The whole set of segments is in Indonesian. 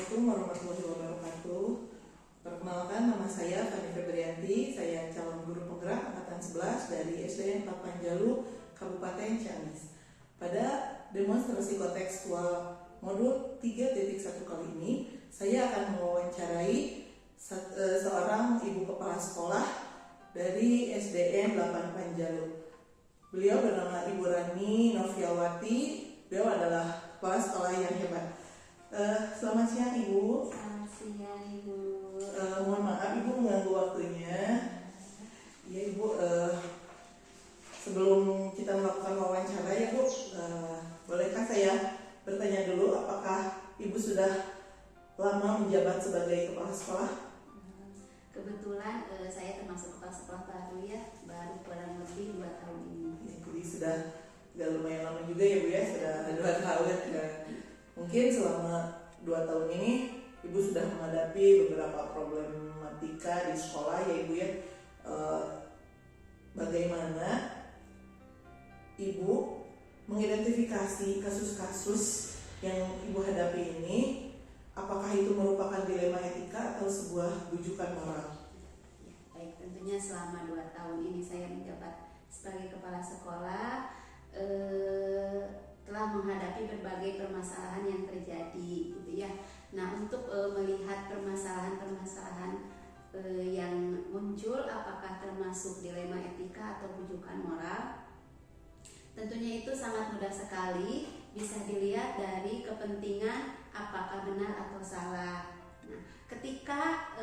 Assalamualaikum warahmatullahi wabarakatuh. Perkenalkan, nama saya Fani Febrianti. Saya calon guru penggerak angkatan 11 dari SDN 4 Panjalu, Kabupaten Ciamis. Pada demonstrasi kontekstual modul 3.1 kali ini, saya akan mewawancarai seorang ibu kepala sekolah dari SDN 8 Panjalu. Beliau bernama Ibu Rani Noviawati. Beliau adalah kepala sekolah yang hebat. Selamat siang Ibu. Selamat siang Ibu. Mohon maaf Ibu mengganggu waktunya. Ya Ibu, sebelum kita melakukan wawancara ya Bu, bolehkah saya bertanya dulu apakah Ibu sudah lama menjabat sebagai kepala sekolah? Kebetulan saya termasuk kepala sekolah baru ya, baru kurang lebih 2 tahun ini. Jadi sudah lumayan lama juga ya Bu ya, sudah 2 tahun. Mungkin selama 2 tahun ini Ibu sudah menghadapi beberapa problematika di sekolah ya Ibu ya. Bagaimana Ibu mengidentifikasi kasus-kasus yang Ibu hadapi ini? Apakah itu merupakan dilema etika atau sebuah bujukan moral? Ya, baik, tentunya selama 2 tahun ini saya menjabat sebagai kepala sekolah, telah menghadapi berbagai permasalahan yang terjadi gitu ya. Nah, untuk melihat permasalahan-permasalahan yang muncul apakah termasuk dilema etika atau bujukan moral, tentunya itu sangat mudah sekali bisa dilihat dari kepentingan apakah benar atau salah. Nah, ketika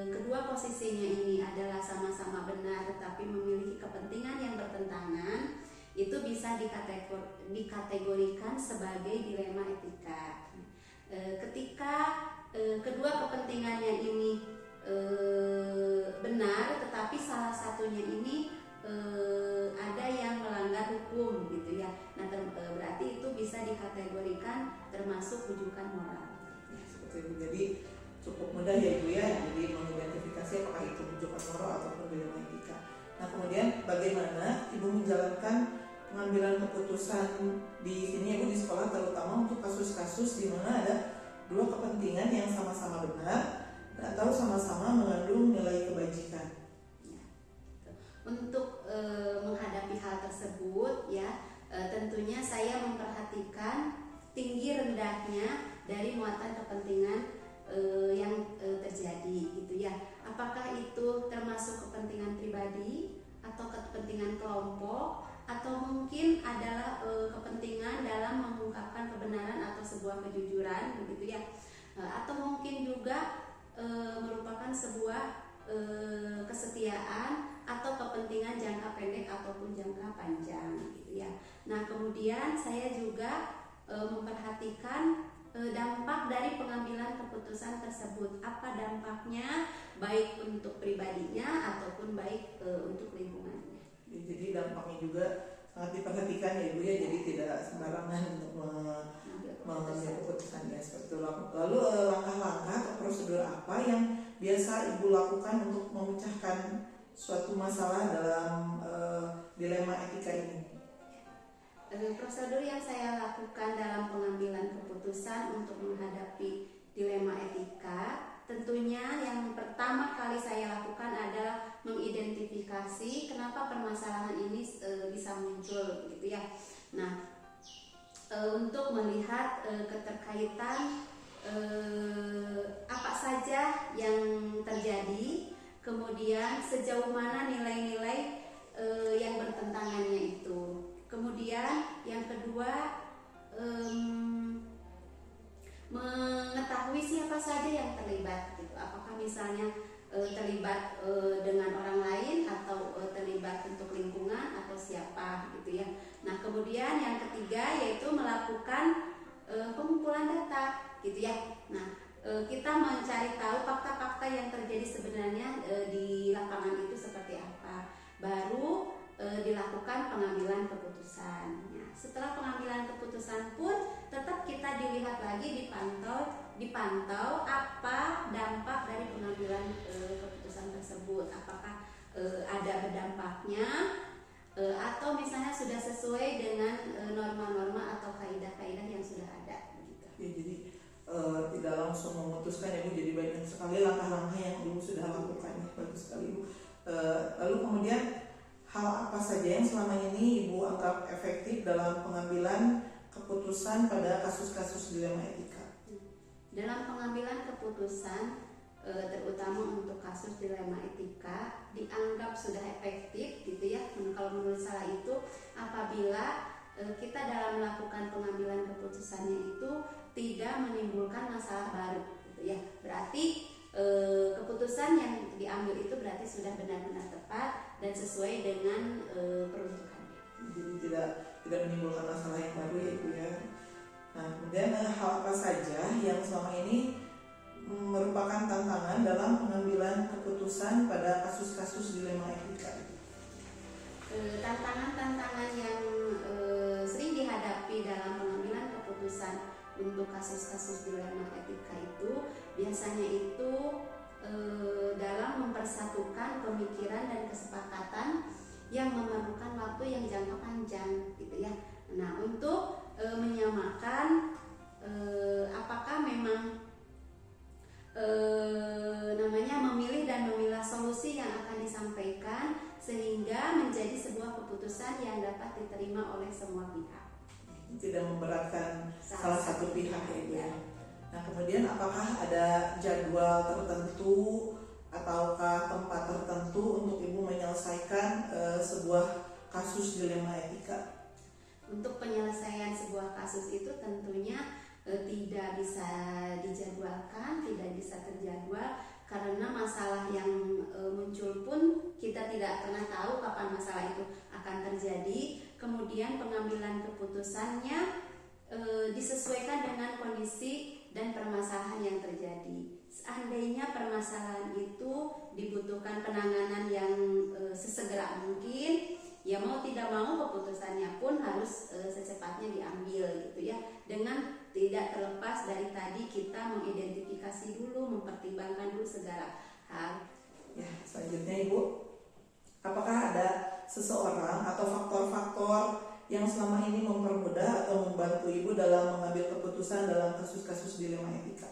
kedua posisinya ini adalah sama-sama benar tetapi memiliki kepentingan yang bertentangan, itu bisa dikategorikan sebagai dilema etika. Ketika kedua kepentingannya ini benar, tetapi salah satunya ini ada yang melanggar hukum gitu ya. Nah, berarti itu bisa dikategorikan termasuk bujukan moral. Ya, seperti itu. Jadi cukup mudah ya Ibu ya, jadi mengidentifikasi apakah itu bujukan moral ataupun dilema etika. Nah, kemudian bagaimana Ibu menjalankan pengambilan keputusan di sini Ibu di sekolah, terutama untuk kasus-kasus di mana ada dua kepentingan yang sama-sama benar atau sama-sama mengandung nilai kebajikan. Untuk menghadapi hal tersebut ya, tentunya saya memperhatikan tinggi rendahnya dari muatan kepentingan yang terjadi gitu ya. Apakah itu termasuk kepentingan pribadi atau kepentingan kelompok, atau mungkin adalah kepentingan dalam mengungkapkan kebenaran atau sebuah kejujuran begitu ya, atau mungkin juga merupakan sebuah kesetiaan atau kepentingan jangka pendek ataupun jangka panjang gitu ya. Nah, kemudian saya juga memperhatikan dampak dari pengambilan keputusan tersebut. Apa dampaknya baik untuk pribadinya ataupun baik untuk lingkungannya. Jadi dampaknya juga sangat diperhatikan ya Ibu ya, jadi tidak sembarangan untuk mengambil keputusan ya seperti itu. Lalu langkah-langkah atau prosedur apa yang biasa Ibu lakukan untuk memecahkan suatu masalah dalam dilema etika ini? Prosedur yang saya lakukan dalam pengambilan keputusan untuk menghadapi dilema etika, tentunya yang pertama kali saya lakukan adalah mengidentifikasi kenapa permasalahan ini bisa muncul gitu ya. Nah, untuk melihat keterkaitan apa saja yang terjadi, kemudian sejauh mana nilai-nilai yang bertentangannya itu. Kemudian yang kedua, mengetahui siapa saja yang terlibat gitu. Apakah misalnya terlibat dengan orang lain atau terlibat untuk lingkungan atau siapa gitu ya. Nah, kemudian yang ketiga yaitu melakukan pengumpulan data gitu ya. Nah, kita mencari tahu fakta-fakta yang terjadi sebenarnya di lapangan itu seperti apa. Baru dilakukan pengambilan keputusan. Nah, setelah pengambilan keputusan pun tetap kita dilihat lagi, dipantau apa dampak dari pengambilan keputusan tersebut. Apakah ada berdampaknya atau misalnya sudah sesuai dengan norma-norma atau kaidah-kaidah yang sudah ada. Gitu. Ya, jadi tidak langsung memutuskan Ibu, jadi banyak sekali langkah-langkah yang Ibu sudah lakukan. Bagus sekali Ibu. Lalu kemudian hal apa saja yang selama ini Ibu anggap efektif dalam pengambilan keputusan pada kasus-kasus dilema etika? Dalam pengambilan keputusan, terutama untuk kasus dilema etika, dianggap sudah efektif gitu ya. Kalau menurut saya itu apabila kita dalam melakukan pengambilan keputusannya itu tidak menimbulkan masalah baru gitu ya. Berarti keputusan yang diambil itu berarti sudah benar-benar tepat dan sesuai dengan peruntukannya. Jadi tidak menimbulkan masalah yang baru ya Ibu ya. Nah, kemudian hal apa saja yang selama ini merupakan tantangan dalam pengambilan keputusan pada kasus-kasus dilema etika? Tantangan-tantangan yang sering dihadapi dalam pengambilan keputusan untuk kasus-kasus dilema etika itu biasanya itu dalam mempersatukan pemikiran dan kesepakatan yang memerlukan waktu yang jangka panjang gitu ya. Nah, untuk menyamakan apakah memang memilih dan memilah solusi yang akan disampaikan sehingga menjadi sebuah keputusan yang dapat diterima oleh semua pihak. Tidak memberatkan salah satu pihak ya. Nah, kemudian apakah ada jadwal tertentu ataukah tempat tertentu untuk Ibu menyelesaikan sebuah kasus dilema etika? Untuk penyelesaian sebuah kasus itu tentunya tidak bisa dijadwalkan, tidak bisa terjadwal karena masalah yang muncul pun kita tidak pernah tahu kapan masalah itu akan terjadi. Kemudian pengambilan keputusannya disesuaikan dengan kondisi dan permasalahan yang terjadi. Seandainya permasalahan itu dibutuhkan penanganan yang sesegera mungkin, ya mau tidak mau keputusannya pun harus secepatnya diambil gitu ya, dengan tidak terlepas dari tadi kita mengidentifikasi dulu, mempertimbangkan dulu segala hal. Ya, selanjutnya Ibu, apakah ada seseorang atau faktor-faktor yang selama ini mempermudah atau membantu Ibu dalam mengambil keputusan dalam kasus-kasus dilema etika?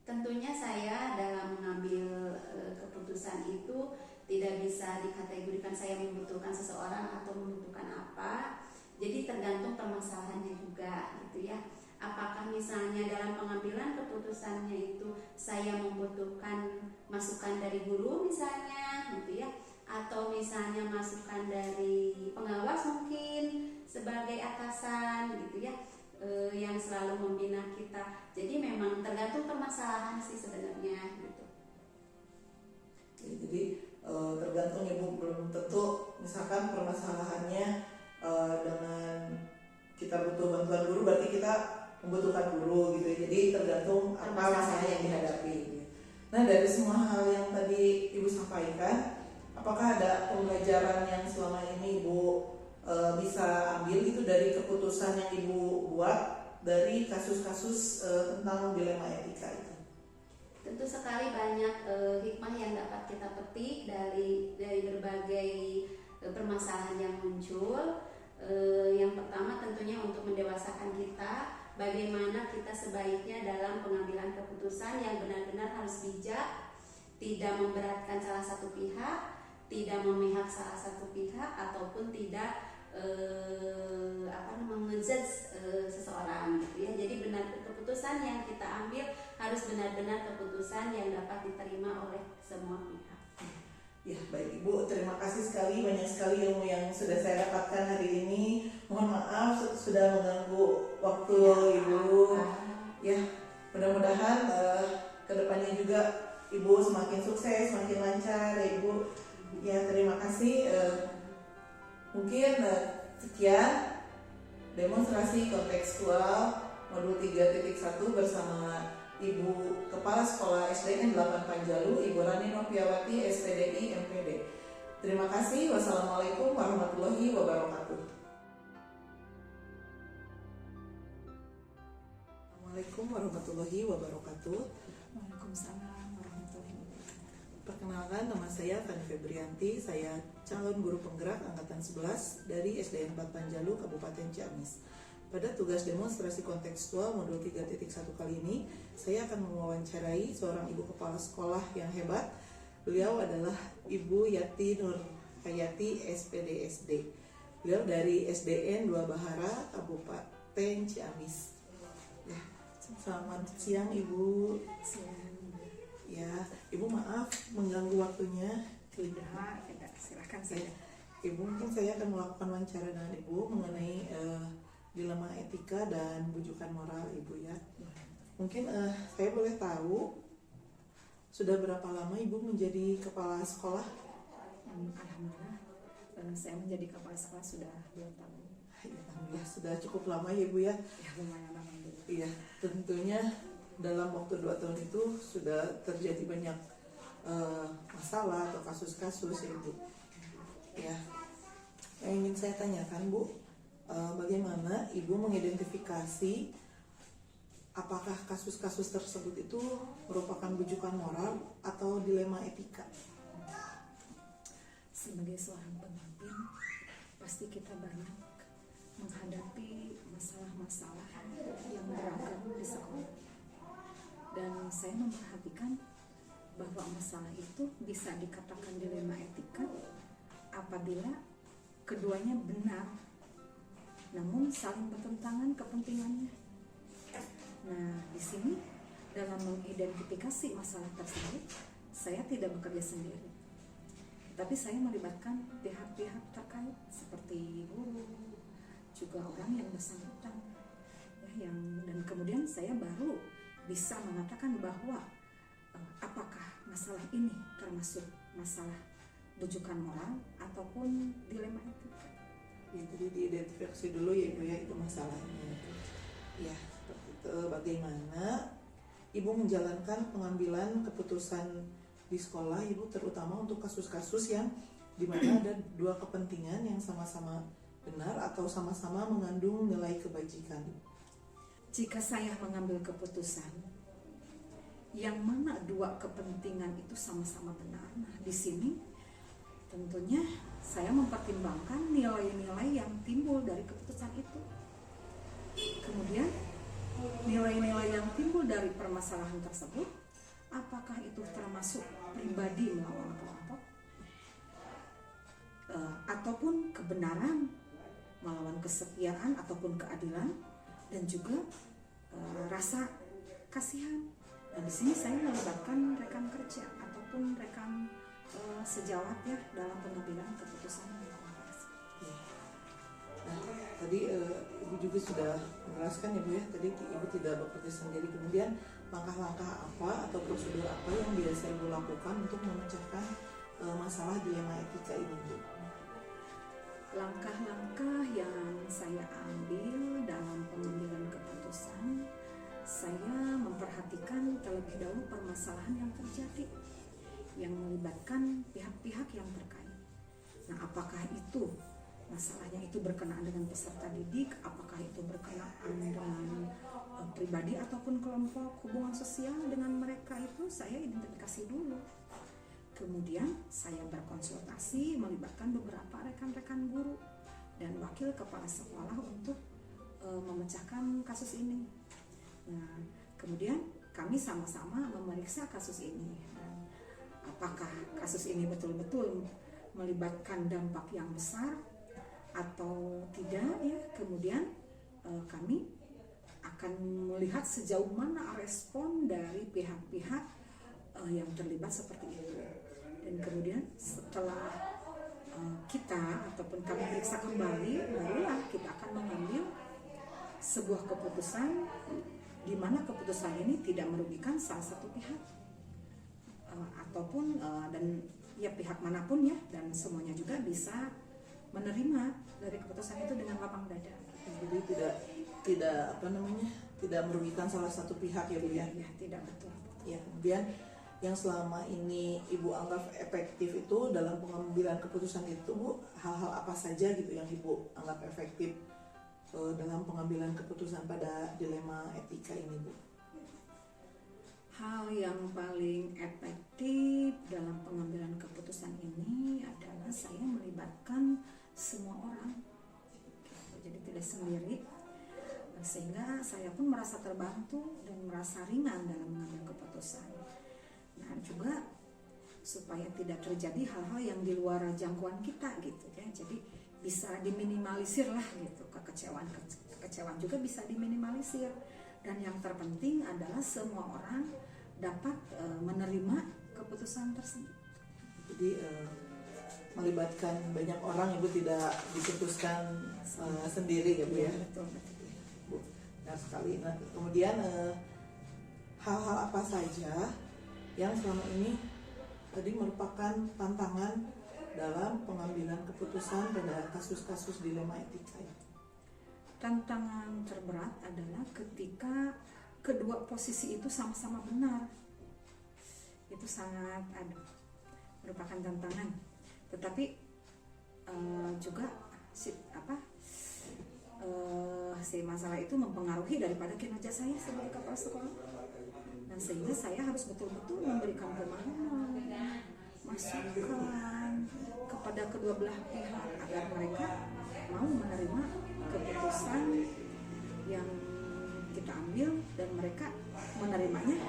Tentunya saya dalam mengambil keputusan itu tidak bisa dikategorikan saya membutuhkan seseorang atau membutuhkan apa. Jadi tergantung permasalahannya juga gitu ya. Apakah misalnya dalam pengambilan keputusannya itu saya membutuhkan masukan dari guru misalnya gitu ya, atau misalnya masukan dari pengawas mungkin sebagai atasan gitu ya, yang selalu membina kita. Jadi memang tergantung permasalahan sih sebenarnya gitu. Jadi tergantung Ibu, belum tentu misalkan permasalahannya dengan kita butuh bantuan guru berarti kita membutuhkan guru gitu ya. Jadi tergantung apa masalah yang dihadapi. Nah, dari semua hal yang tadi Ibu sampaikan, apakah ada pembelajaran yang selama ini Ibu bisa ambil itu dari keputusan yang Ibu buat dari kasus-kasus tentang dilema etika itu? Tentu sekali banyak hikmah yang dapat kita petik dari berbagai permasalahan yang muncul. Yang pertama tentunya untuk mendewasakan kita, bagaimana kita sebaiknya dalam pengambilan keputusan yang benar-benar harus bijak, tidak memberatkan salah satu pihak, tidak memihak salah satu pihak, ataupun tidak mengejudge seseorang gitu ya. Jadi benar keputusan yang kita ambil harus benar-benar keputusan yang dapat diterima oleh semua pihak. Ya, baik Ibu, terima kasih sekali, banyak sekali ilmu yang sudah saya dapatkan hari ini. Mohon maaf sudah mengganggu waktu Ibu. Ya, mudah-mudahan kedepannya juga Ibu semakin sukses, semakin lancar ya Ibu. Ya, terima kasih. Mungkin sekian demonstrasi kontekstual modul 3.1 bersama Ibu Kepala Sekolah SDN 8 Panjalu, Ibu Rani Noviawati, SPDI MPD. Terima kasih. Wassalamualaikum warahmatullahi wabarakatuh. Assalamualaikum warahmatullahi wabarakatuh. Waalaikumsalam warahmatullahi wabarakatuh. Perkenalkan, nama saya Fani Febrianti. Saya calon guru penggerak angkatan 11 dari SDN 4 Panjalu, Kabupaten Ciamis. Pada tugas demonstrasi kontekstual modul 3.1 kali ini, saya akan mewawancarai seorang ibu kepala sekolah yang hebat. Beliau adalah Ibu Yati Nur Hayati SPDSD. Beliau dari SDN 2 Bahara, Kabupaten Ciamis. Ya, selamat siang Ibu. Siang. Ya, Ibu maaf mengganggu waktunya. Tidak, silakan saja. Ibu, mungkin saya akan melakukan wawancara dengan Ibu mengenai dilema etika dan bujukan moral Ibu ya. Mungkin saya boleh tahu sudah berapa lama Ibu menjadi kepala sekolah? Alhamdulillah, saya menjadi kepala sekolah sudah 2 tahun. Alhamdulillah sudah cukup lama ya Ibu ya. Ya lumayan alhamdulillah. Iya, tentunya dalam waktu 2 tahun itu sudah terjadi banyak masalah atau kasus-kasus ya Ibu. Ya, yang ingin saya tanyakan Bu, bagaimana Ibu mengidentifikasi apakah kasus-kasus tersebut itu merupakan bujukan moral atau dilema etika? Sebagai seorang pemimpin, pasti kita banyak menghadapi masalah-masalah yang beragam di sekolah. Dan saya memperhatikan bahwa masalah itu bisa dikatakan dilema etika apabila keduanya benar, namun saling bertentangan kepentingannya. Nah, di sini dalam mengidentifikasi masalah tersebut, saya tidak bekerja sendiri, tapi saya melibatkan pihak-pihak terkait seperti guru, juga orang yang bersangkutan, ya, dan kemudian saya baru bisa mengatakan bahwa apakah masalah ini termasuk masalah bujukan moral ataupun dilema etika. Ya, jadi diidentifikasi dulu ya Ibu ya, itu masalahnya. Ya, seperti itu. Bagaimana Ibu menjalankan pengambilan keputusan di sekolah Ibu, terutama untuk kasus-kasus yang dimana ada dua kepentingan yang sama-sama benar atau sama-sama mengandung nilai kebajikan? Jika saya mengambil keputusan yang mana dua kepentingan itu sama-sama benar, nah di sini tentunya saya mempertimbangkan nilai-nilai yang timbul dari keputusan itu. Kemudian nilai-nilai yang timbul dari permasalahan tersebut, apakah itu termasuk pribadi melawan kelompok, ataupun kebenaran melawan kesetiaan ataupun keadilan, dan juga rasa kasihan. Dan di sini saya melibatkan rekan kerja ataupun rekan sejawat ya dalam pengambilan keputusan yang kompleks. Nah, tadi Ibu juga sudah menjelaskan ya Bu ya, tadi Ibu tidak bekerja sendiri. Kemudian langkah-langkah apa atau prosedur apa yang biasa Ibu lakukan untuk memecahkan masalah dilema etika ini Bu? Langkah-langkah yang saya ambil dalam pengambilan keputusan, saya memperhatikan terlebih dahulu permasalahan yang terjadi yang melibatkan pihak-pihak yang terkait. Nah, apakah itu masalahnya itu berkenaan dengan peserta didik, apakah itu berkenaan dengan pribadi ataupun kelompok, hubungan sosial dengan mereka, itu saya identifikasi dulu. Kemudian saya berkonsultasi melibatkan beberapa rekan-rekan guru dan wakil kepala sekolah untuk memecahkan kasus ini. Nah, kemudian kami sama-sama memeriksa kasus ini. Dan apakah kasus ini betul-betul melibatkan dampak yang besar atau tidak ya. Kemudian kami akan melihat sejauh mana respon dari pihak-pihak yang terlibat seperti itu. Dan kemudian setelah kita ataupun kami periksa kembali, barulah kita akan mengambil sebuah keputusan di mana keputusan ini tidak merugikan salah satu pihak ataupun dan ya pihak manapun ya, dan semuanya juga bisa menerima dari keputusan itu dengan lapang dada. Jadi tidak merugikan salah satu pihak ya Bu ya? Ya, tidak, betul. Ya, kemudian yang selama ini Ibu anggap efektif itu dalam pengambilan keputusan itu Bu, hal-hal apa saja gitu yang Ibu anggap efektif dalam pengambilan keputusan pada dilema etika ini Bu? Hal yang paling efektif dalam pengambilan keputusan ini adalah saya melibatkan semua orang, jadi tidak sendiri. sehingga saya pun merasa terbantu dan merasa ringan dalam mengambil keputusan. Nah juga supaya tidak terjadi hal-hal yang di luar jangkauan kita gitu ya, jadi bisa diminimalisir lah gitu, kekecewaan juga bisa diminimalisir, dan yang terpenting adalah semua orang dapat menerima keputusan tersebut. Jadi melibatkan banyak orang, Ibu, tidak diputuskan sendiri ya Bu ya. Betul. Bu, benar sekali. Nah, kemudian hal-hal apa saja yang selama ini tadi merupakan tantangan dalam pengambilan keputusan pada kasus-kasus dilema etika ya? Tantangan terberat adalah ketika kedua posisi itu sama-sama benar. Itu sangat merupakan tantangan. Tetapi juga si masalah itu mempengaruhi daripada kinerja saya sebagai kepala sekolah. Dan sehingga saya harus betul-betul memberikan pemahaman, masukan kepada kedua belah pihak agar mereka mau menerima keputusan yang kita ambil, dan mereka menerimanya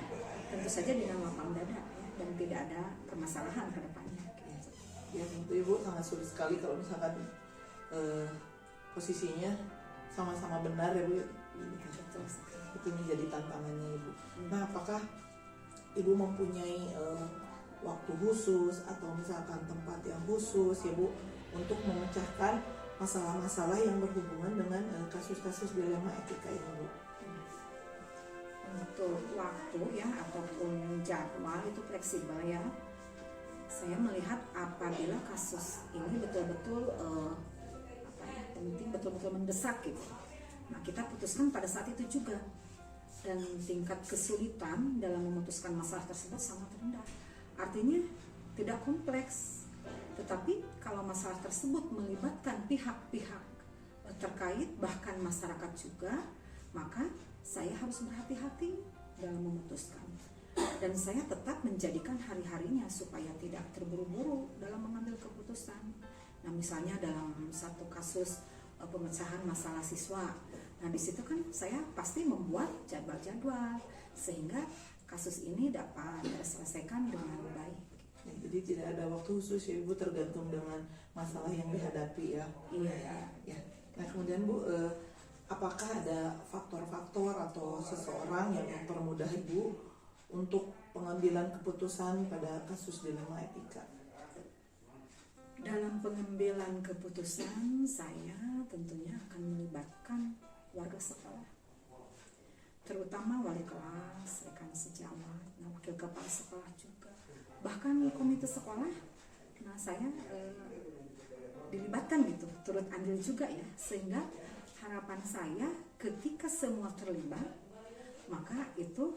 tentu saja dengan lapang dada ya, dan tidak ada permasalahan ke depannya. Ya tentu Ibu, sangat sulit sekali kalau misalkan posisinya sama-sama benar ya Bu. Itu menjadi tantangannya Ibu. Nah, apakah Ibu mempunyai waktu khusus atau misalkan tempat yang khusus ya Bu untuk memecahkan masalah-masalah yang berhubungan dengan kasus-kasus dilema etika ini Bu? Untuk waktu ya ataupun jadwal itu fleksibel ya. Saya melihat apabila kasus ini betul-betul penting, betul-betul mendesak gitu. Nah, kita putuskan pada saat itu juga. Dan tingkat kesulitan dalam memutuskan masalah tersebut sangat rendah. Artinya tidak kompleks. Tetapi kalau masalah tersebut melibatkan pihak-pihak terkait, bahkan masyarakat juga, maka saya harus berhati-hati dalam memutuskan. Dan saya tetap menjadikan hari-harinya supaya tidak terburu-buru dalam mengambil keputusan. Nah, misalnya dalam satu kasus pemecahan masalah siswa, nah di situ kan saya pasti membuat jadwal-jadwal sehingga kasus ini dapat diselesaikan dengan baik. Ya, jadi tidak ada waktu khusus ya Ibu, tergantung dengan masalah yang dihadapi ya. Iya. Ya. Nah kemudian Bu, apakah ada faktor-faktor atau seseorang yang mempermudah Ibu untuk pengambilan keputusan pada kasus dilema etika? Dalam pengambilan keputusan saya tentunya akan melibatkan warga sekolah, terutama wali kelas, rekan sejawat, wakil kepala sekolah juga, bahkan komite sekolah. Nah saya dilibatkan gitu, turut andil juga ya, sehingga harapan saya ketika semua terlibat maka itu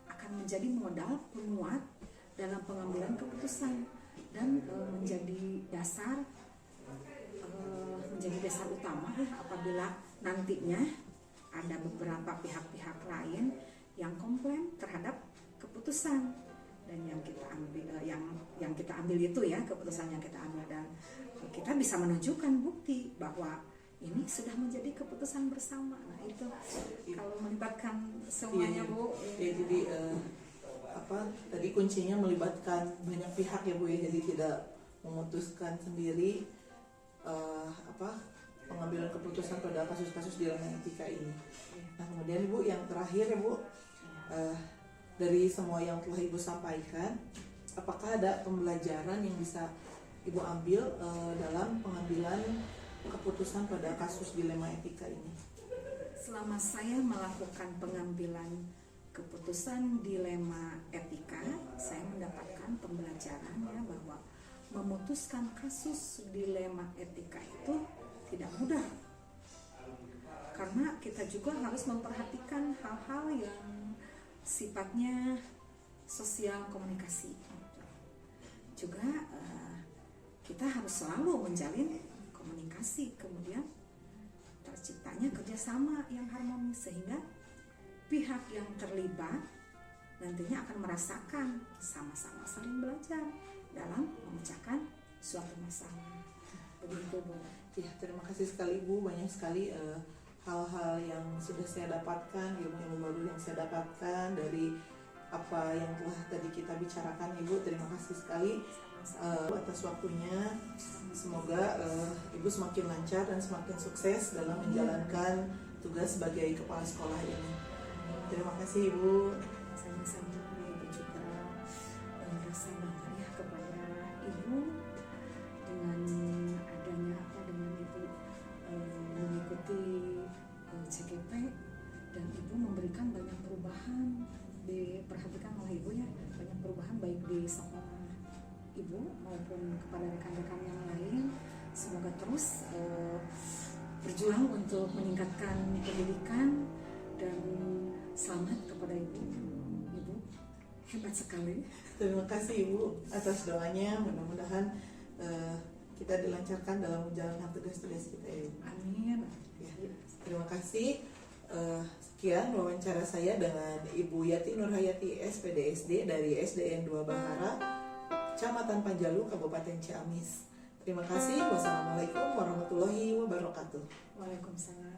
akan menjadi modal penguat dalam pengambilan keputusan dan menjadi dasar utama apabila nantinya ada beberapa pihak-pihak lain yang komplain terhadap keputusan dan yang kita ambil itu ya, keputusan yang kita ambil, dan kita bisa menunjukkan bukti bahwa ini sudah menjadi keputusan bersama. Nah itu kalau melibatkan semuanya Bu. Ya, jadi tadi kuncinya melibatkan banyak pihak ya Bu ya, jadi tidak memutuskan sendiri pengambilan keputusan pada kasus-kasus dilema etika ini. Nah kemudian Bu, yang terakhir ya Bu, dari semua yang telah Ibu sampaikan, apakah ada pembelajaran yang bisa Ibu ambil dalam pengambilan keputusan pada kasus dilema etika ini? Selama saya melakukan pengambilan keputusan dilema etika, saya mendapatkan pembelajaran ya bahwa memutuskan kasus dilema etika itu tidak mudah, karena kita juga harus memperhatikan hal-hal yang sifatnya sosial komunikasi. Juga kita harus selalu menjalin komunikasi, kemudian terciptanya kerjasama yang harmonis sehingga pihak yang terlibat nantinya akan merasakan sama-sama saling belajar dalam memecahkan suatu masalah. Begitu Bu. Ya, terima kasih sekali Bu, banyak sekali hal-hal yang sudah saya dapatkan, ilmu-ilmu baru yang saya dapatkan dari apa yang telah tadi kita bicarakan. Ibu, terima kasih sekali atas waktunya. Semoga Ibu semakin lancar dan semakin sukses dalam menjalankan tugas sebagai kepala sekolah ini. Terima kasih Ibu. Sama-sama, Ibu juga merasa bangga ya kepada Ibu dengan adanya dengan Ibu mengikuti CGP, dan Ibu memberikan banyak perubahan, diperhatikan oleh Ibu ya, banyak perubahan baik di sekolah Ibu maupun kepada rekan-rekan yang lain. Semoga terus berjuang untuk meningkatkan pendidikan, dan selamat kepada Ibu. Ibu hebat sekali. Terima kasih Ibu atas doanya. Mudah-mudahan kita dilancarkan dalam menjalankan tugas-tugas kita ya. Amin. Ya, terima kasih. Sekian wawancara saya dengan Ibu Yati Nurhayati SPDSD dari SDN 2 Bahara, Kecamatan Panjalu, Kabupaten Ciamis. Terima kasih. Wassalamualaikum warahmatullahi wabarakatuh. Waalaikumsalam.